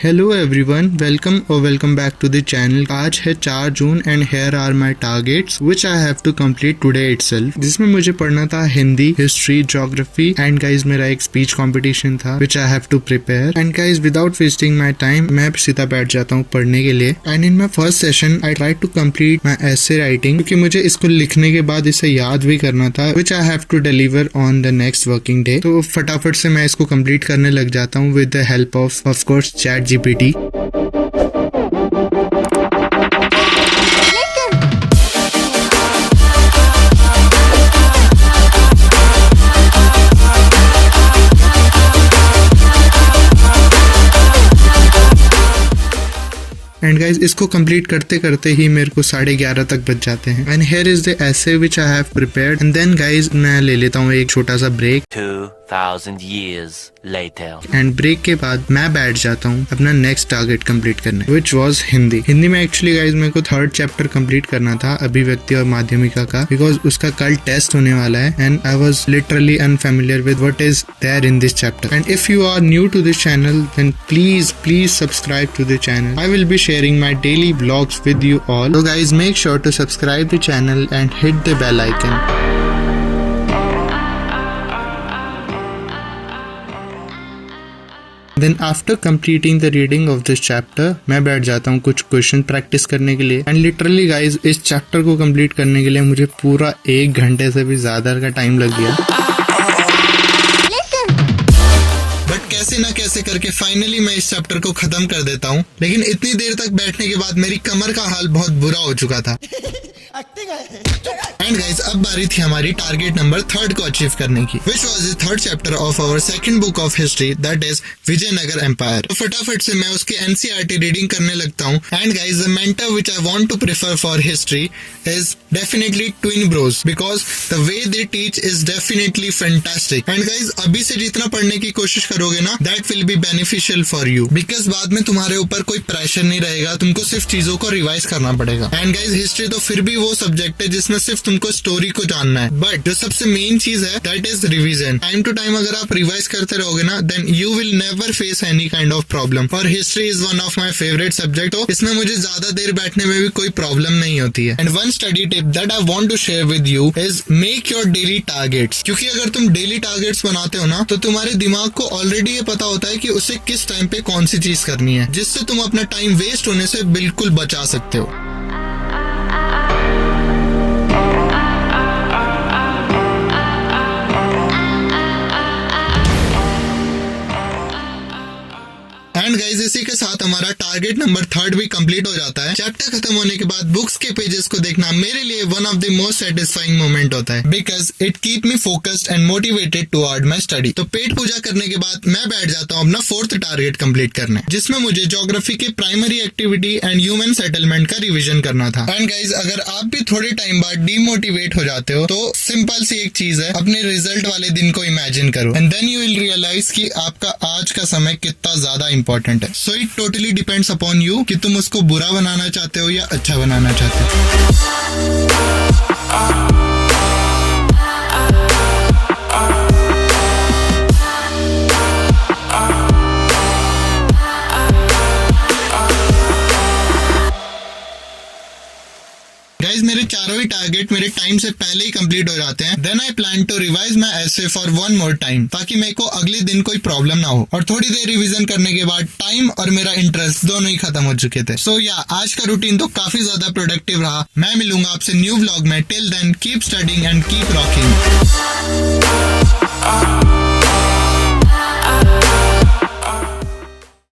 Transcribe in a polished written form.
Hello everyone, welcome back to the channel. आज है 4 June and here are my targets which I have to complete today itself, जिसमें मुझे पढ़ना था Hindi, history, geography and guys मेरा एक स्पीच कंपटीशन था which I have to prepare. And guys without wasting my time मैं सीधा बैठ जाता हूँ पढ़ने के लिए। And in my first session I try to complete my essay writing, क्योंकि मुझे इसको लिखने के बाद इसे याद भी करना था which I have to deliver on the next working day. तो फटाफट से मैं इसको कंप्लीट करने लग जाता हूँ with the help of course ChatGPT। And guys इसको कंप्लीट करते करते ही मेरे को 11:30 तक बच जाते हैं। And here is the essay which I have prepared. And then guys मैं ले लेता हूँ एक छोटा सा break 2000 years later। And break के बाद मैं बैठ जाता हूँ अपना नेक्स्ट टारगेट कंप्लीट करने व्हिच वाज हिंदी। हिंदी में एक्चुअली गाइज मेरे को 3rd चैप्टर कंप्लीट करना था, अभिव्यक्ति और माध्यमिका का, बिकॉज उसका कल टेस्ट होने वाला है and I was literally unfamiliar with what is there in this chapter. And if you are new to this channel then please subscribe to the channel. I will be sharing my daily vlogs with you all. So guys, make sure to subscribe the channel and hit the bell icon. Then after completing the reading of this chapter, मैं बैठ जाता हूँ कुछ question practice करने के लिए। And literally guys इस chapter को कंप्लीट करने के लिए मुझे पूरा 1 घंटे से भी ज्यादा का टाइम लग गया। कैसे ना कैसे करके फाइनली मैं इस चैप्टर को खत्म कर देता हूँ, लेकिन इतनी देर तक बैठने के बाद मेरी कमर का हाल बहुत बुरा हो चुका था। एंड गाइस अब बारी थी हमारी टारगेट नंबर 3 को अचीव करने की, which was the 3rd chapter of our 2nd book of history, that is Vijayanagar empire. तो फटाफट से मैं उसकी NCERT रीडिंग करने लगता हूँ। And guys the mentor which I want to prefer for history is definitely Twin Bros, because the way they teach is definitely fantastic। And guys अभी से जितना पढ़ने की कोशिश करोगे ना, that will be beneficial for you, because बाद में तुम्हारे ऊपर कोई प्रेशर नहीं रहेगा, तुमको सिर्फ चीजों को रिवाइज करना पड़ेगा। एंड गाइस हिस्ट्री तो फिर भी वो सब्जेक्ट है जिसमें सिर्फ तुमको स्टोरी को जानना है, बट जो सबसे मेन चीज है that is revision. Time to time अगर आप रिवाइज करते रहोगे ना, then you will never face any kind of problem. और history is one of my favourite subject. हो इसमें मुझे ज्यादा देर बैठने में भी कोई प्रॉब्लम नहीं होती है। And one study tip that I want to share with you is make your daily targets, क्योंकि अगर तुम डेली टारगेट्स बनाते हो ना, तो तुम्हारे दिमाग को ऑलरेडी ये पता होता है कि उसे किस टाइम पे कौन सी चीज करनी है, जिससे तुम अपना टाइम वेस्ट होने से बिल्कुल बचा सकते हो। एंड गाइस इसी के साथ हमारा टारगेट नंबर 3 भी कंप्लीट हो जाता है। चैप्टर खत्म होने के बाद बुक्स के पेजेस को देखना मेरे लिए one of the most satisfying moment होता है, because it keep me focused and motivated toward my study. तो पेट पूजा करने के बाद मैं बैठ जाता हूँ अपना 4th टारगेट कंप्लीट करने, जिसमें मुझे ज्योग्राफी के primary activity and human settlement का रिविजन करना था। एंड गाइस अगर आप भी थोड़े टाइम बाद डिमोटिवेट हो जाते हो, तो सिंपल सी एक चीज है, अपने रिजल्ट वाले दिन को इमेजिन करो and then you will realise कि आपका आज का समय कितना ज्यादा इंपॉर्टेंट है। So it totally depends upon you कि तुम उसको बुरा बनाना चाहते हो या अच्छा बनाना चाहते हो। गाइस मेरे चारों ही टारगेट मेरे टाइम से पहले ही कंप्लीट हो जाते हैं। Then I plan to revise my essay for 1 more time, ताकि मेरे को अगले दिन कोई प्रॉब्लम ना हो। और थोड़ी देर रिवीजन करने के बाद टाइम और मेरा इंटरेस्ट दोनों ही खत्म हो चुके थे। सो या आज का रूटीन तो काफी ज्यादा प्रोडक्टिव रहा। मैं मिलूंगा आपसे न्यू व्लॉग में। Till then keep studying and keep rocking.